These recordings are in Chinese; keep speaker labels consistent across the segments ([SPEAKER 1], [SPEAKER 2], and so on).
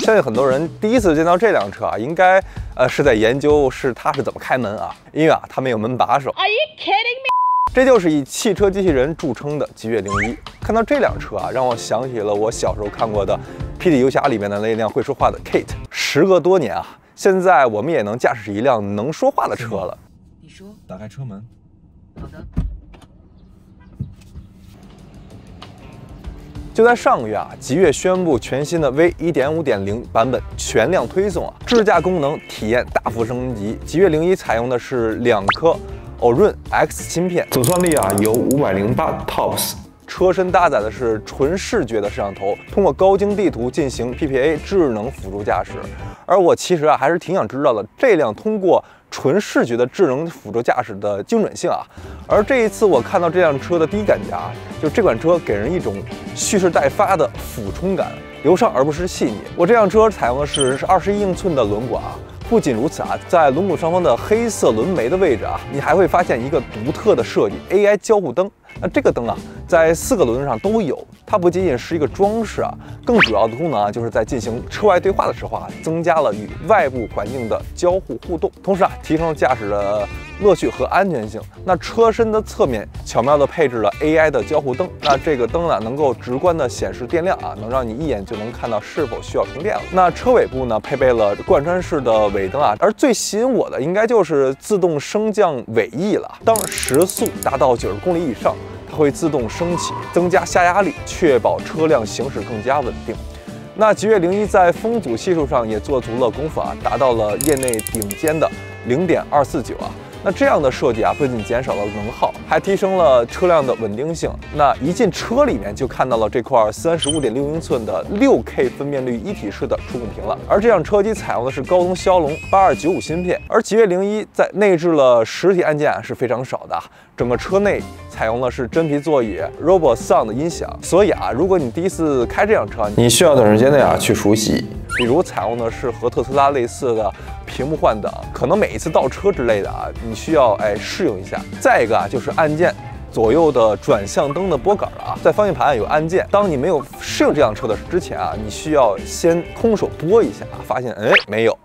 [SPEAKER 1] 相信很多人第一次见到这辆车啊，应该是在研究它是怎么开门啊，因为啊它没有门把手。Are you kidding me？ 这就是以汽车机器人著称的极越01。看到这辆车啊，让我想起了我小时候看过的《霹雳游侠》里面的那辆会说话的 Kate。时隔多年啊，现在我们也能驾驶一辆能说话的车了。
[SPEAKER 2] 你说，
[SPEAKER 3] 打开车门。
[SPEAKER 2] 好的。
[SPEAKER 1] 就在上个月啊，极越宣布全新的 V1.5.0 版本全量推送啊，智驾功能体验大幅升级。极越01采用的是2颗Orin X 芯片，总算力啊有508 TOPS。车身搭载的是纯视觉的摄像头，通过高精地图进行 PPA 智能辅助驾驶。而我其实啊还是挺想知道的，这辆通过纯视觉的智能辅助驾驶的精准性啊。而这一次我看到这辆车的第一感觉啊，就这款车给人一种蓄势待发的俯冲感，流畅而不是细腻。我这辆车采用的是21英寸的轮毂啊。不仅如此啊，在轮毂上方的黑色轮眉的位置啊，你还会发现一个独特的设计 AI 交互灯。那这个灯啊，在4个轮子上都有，它不仅仅是一个装饰啊，更主要的功能啊，就是在进行车外对话的时候啊，增加了与外部环境的交互互动，同时啊，提升了驾驶的乐趣和安全性。那车身的侧面巧妙地配置了 AI 的交互灯，那这个灯呢，能够直观地显示电量啊，能让你一眼就能看到是否需要充电了。那车尾部呢，配备了贯穿式的尾灯啊，而最吸引我的应该就是自动升降尾翼了。当时速达到90公里以上，它会自动升起，增加下压力，确保车辆行驶更加稳定。那极越01在风阻系数上也做足了功夫啊，达到了业内顶尖的0.249啊。那这样的设计啊，不仅减少了能耗，还提升了车辆的稳定性。那一进车里面就看到了这块35.6英寸的6K 分辨率一体式的触控屏了。而这辆车机采用的是高通骁龙8295芯片，而极越01在内置了实体按键是非常少的，整个车内采用的是真皮座椅 Robot Sound 音响。所以啊，如果你第一次开这辆车，你需要短时间内啊去熟悉。比如采用的是和特斯拉类似的屏幕换挡，可能每一次倒车之类的啊，你需要适应一下。再一个啊，就是按键左右的转向灯的拨杆了啊，在方向盘有按键。当你没有适应这辆车的之前啊，你需要先空手拨一下，发现没有，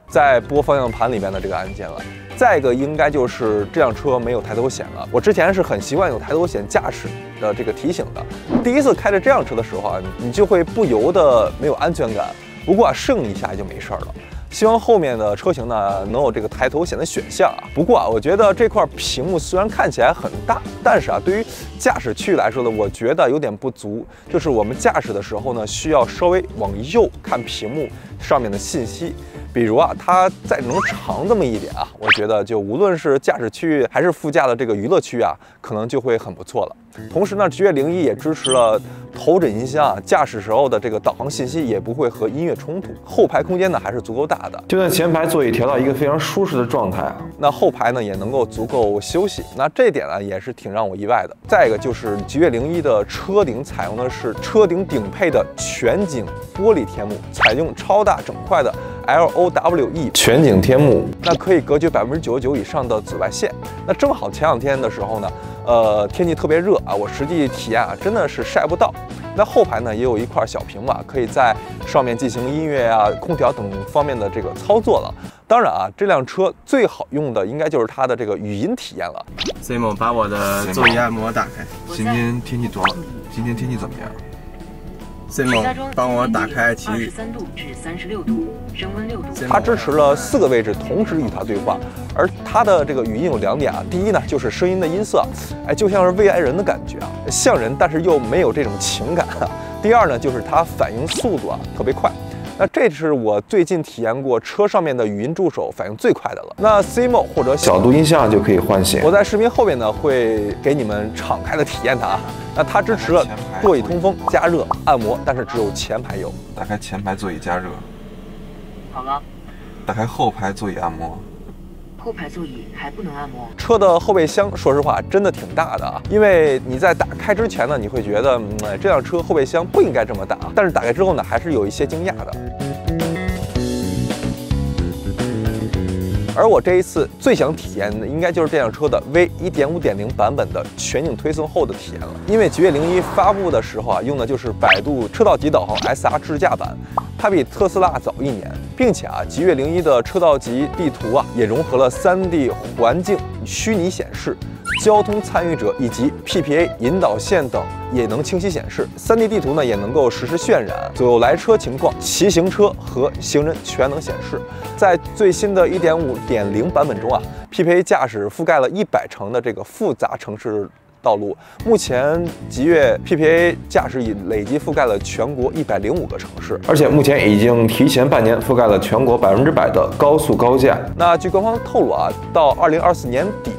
[SPEAKER 1] 再拨方向盘里面的这个按键了。再一个应该就是这辆车没有抬头显了。我之前是很习惯有抬头显驾驶的这个提醒的，第一次开着这辆车的时候啊，你就会不由得没有安全感。不过啊，适应一下就没事了。希望后面的车型呢能有这个抬头显的选项啊。不过啊，我觉得这块屏幕虽然看起来很大，但是啊，对于驾驶区域来说呢，我觉得有点不足。就是我们驾驶的时候呢，需要稍微往右看屏幕上面的信息。比如啊，它再能长这么一点啊，我觉得就无论是驾驶区域还是副驾的这个娱乐区啊，可能就会很不错了。同时呢，极越01也支持了头枕音箱啊，驾驶时候的这个导航信息也不会和音乐冲突。后排空间呢还是足够大的，
[SPEAKER 3] 就算前排座椅调到一个非常舒适的状态啊，
[SPEAKER 1] 那后排呢也能够足够休息。那这点呢也是挺让我意外的。再一个就是极越01的车顶采用的是车顶顶配的全景玻璃天幕，采用超大整块的 LOWE 全景天幕，那可以隔绝99%以上的紫外线。那正好前2天的时候呢，天气特别热啊，我实际体验啊真的是晒不到。那后排呢也有一块小屏幕啊，可以在上面进行音乐啊、空调等方面的这个操作了。当然啊，这辆车最好用的应该就是它的这个语音体验了。
[SPEAKER 4] Simon 把我的座椅按摩打开。
[SPEAKER 3] 今天天气多好？今天天气怎么样
[SPEAKER 4] ？Simon 帮我打开其余。
[SPEAKER 2] 23度至36度，升温6度。
[SPEAKER 1] 它支持了4个位置同时与它对话，而它的这个语音有2点啊。第一呢，就是声音的音色，就像是未来人的感觉啊，像人，但是又没有这种情感啊。第二呢，就是它反应速度啊特别快。那这是我最近体验过车上面的语音助手反应最快的了。那 Simo 或者
[SPEAKER 3] 小度音箱就可以换显。
[SPEAKER 1] 我在视频后面呢会给你们敞开的体验它啊。那它支持了座椅通风、加热、按摩，但是只有前排有。
[SPEAKER 3] 打开前排座椅加热。
[SPEAKER 2] 好了。
[SPEAKER 3] 打开后排座椅按摩。
[SPEAKER 2] 后排座椅还不能按摩。
[SPEAKER 1] 车的后备箱，说实话真的挺大的啊，因为你在打开之前呢，你会觉得，这辆车后备箱不应该这么大，但是打开之后呢，还是有一些惊讶的。而我这一次最想体验的，应该就是这辆车的 V1.5.0 版本的全景推送后的体验了。因为极越01发布的时候啊，用的就是百度车道级导航 SR 智驾版。它比特斯拉早1年，并且极越01的车道级地图也融合了3D 环境虚拟显示。 交通参与者以及 PPA 引导线等也能清晰显示，3D 地图呢也能够实时渲染，左右来车情况、骑行车和行人全能显示。在最新的1.5.0版本中，PPA 驾驶覆盖了100%的这个复杂城市道路。目前极越 PPA 驾驶已累计覆盖了全国105个城市，而且目前已经提前半年覆盖了全国100%的高速高架。那据官方透露到2024年底。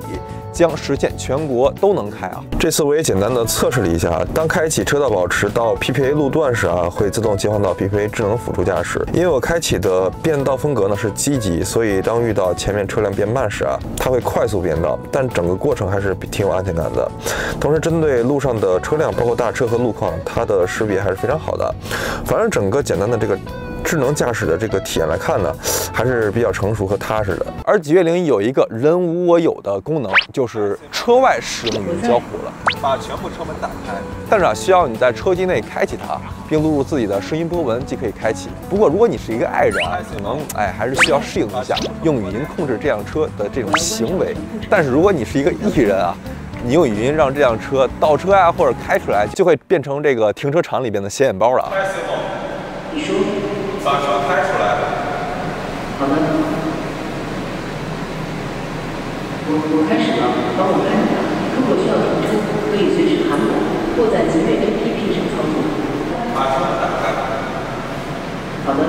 [SPEAKER 1] 将实现全国都能开这次我也简单的测试了一下，当开启车道保持到 PPA 路段时会自动切换到 PPA 智能辅助驾驶。因为我开启的变道风格呢是积极，所以当遇到前面车辆变慢时它会快速变道，但整个过程还是挺有安全感的。同时，针对路上的车辆，包括大车和路况，它的识别还是非常好的。反正整个简单的这个。 智能驾驶的这个体验来看呢，还是比较成熟和踏实的。而极越01有一个人无我有的功能，就是车外使用语音交互了。把全部车门打开，但是需要你在车机内开启它，并录入自己的声音波纹即可以开启。不过如果你是一个爱人可能还是需要适应一下用语音控制这辆车的这种行为。但是如果你是一个艺人你用语音让这辆车倒车或者开出来，就会变成这个停车场里边的显眼包了
[SPEAKER 2] 你说。
[SPEAKER 1] 把车开出来。
[SPEAKER 2] 好的。我开始了，帮我看一下。如果需要停车，可以随时喊我，或在极越 APP 上操作。
[SPEAKER 1] 把车门打开。
[SPEAKER 2] 好的。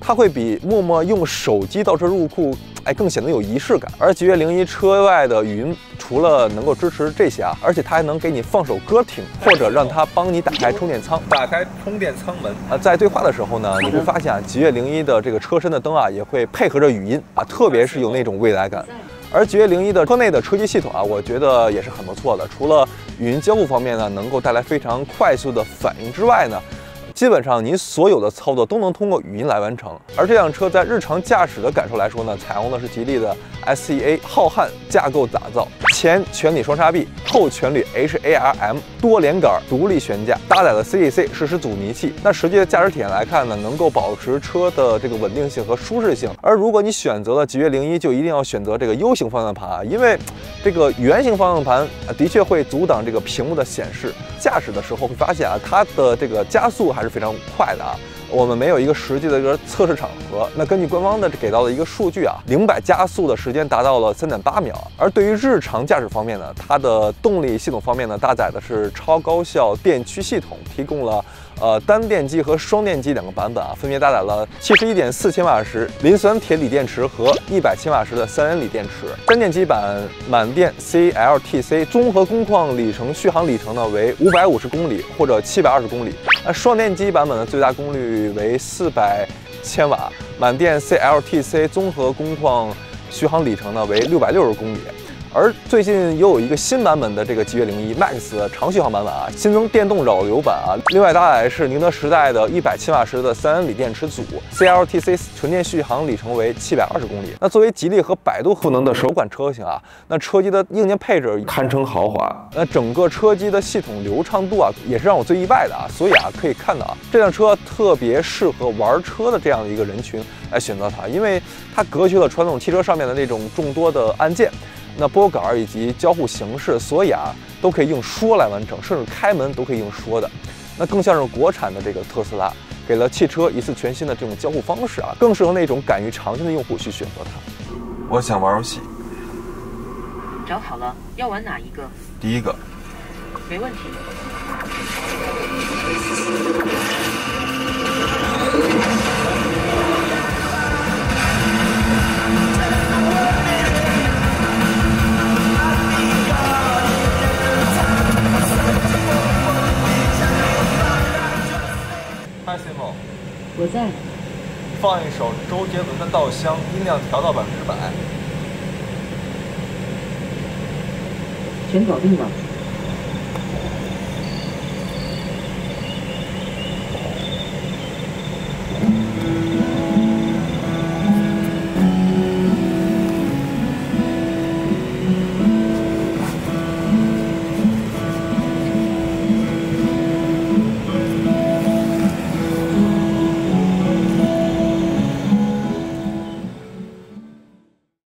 [SPEAKER 1] 它会比默默用手机倒车入库。 更显得有仪式感。而极越01车外的语音除了能够支持这些而且它还能给你放首歌听，或者让它帮你打开充电仓，打开充电舱门。在对话的时候呢，你会发现极越01的这个车身的灯也会配合着语音特别是有那种未来感。而极越01的车内的车机系统我觉得也是很不错的。除了语音交互方面呢，能够带来非常快速的反应之外呢。 基本上你所有的操作都能通过语音来完成，而这辆车在日常驾驶的感受来说呢，采用的是吉利的 SEA 浩瀚架构打造，前全铝双刹臂，后全铝 HARM 多连杆独立悬架，搭载了 CEC 实时阻尼器。那实际的驾驶体验来看呢，能够保持车的这个稳定性和舒适性。而如果你选择了极越01，就一定要选择这个 U 型方向盘因为这个圆形方向盘的确会阻挡这个屏幕的显示。驾驶的时候会发现它的这个加速还是非常快的我们没有一个实际的一个测试场合。那根据官方的给到的一个数据0百加速的时间达到了3.8秒。而对于日常驾驶方面呢，它的动力系统方面呢，搭载的是超高效电驱系统，提供了单电机和双电机2个版本分别搭载了71.4千瓦时磷酸铁锂电池和100千瓦时的3元锂电池。单电机版满电 CLTC 综合工况里程续航里程呢为550公里或者720公里。双电机版本的最大功率为400千瓦，满电 CLTC 综合工况续航里程呢为660公里。而最近又有一个新版本的这个极越01 Max 长续航版本新增电动扰流版另外搭载是宁德时代的100千瓦时的3元锂电池组 ，CLTC 纯电续航里程为720公里。那作为吉利和百度赋能的首款车型那车机的硬件配置堪称豪华。那整个车机的系统流畅度也是让我最意外的所以可以看到这辆车特别适合玩车的这样的一个人群来选择它，因为它隔绝了传统汽车上面的那种众多的按键。那拨杆以及交互形式，所以都可以用说来完成，甚至开门都可以用说的。那更像是国产的这个特斯拉，给了汽车一次全新的这种交互方式更适合那种敢于尝鲜的用户去选择它。
[SPEAKER 3] 我想玩游戏。
[SPEAKER 2] 找好了，要玩哪一个？
[SPEAKER 3] 第一个。
[SPEAKER 2] 没问题。我在。
[SPEAKER 1] 放一首周杰伦的《稻香》，音量调到100%。
[SPEAKER 2] 全搞定了。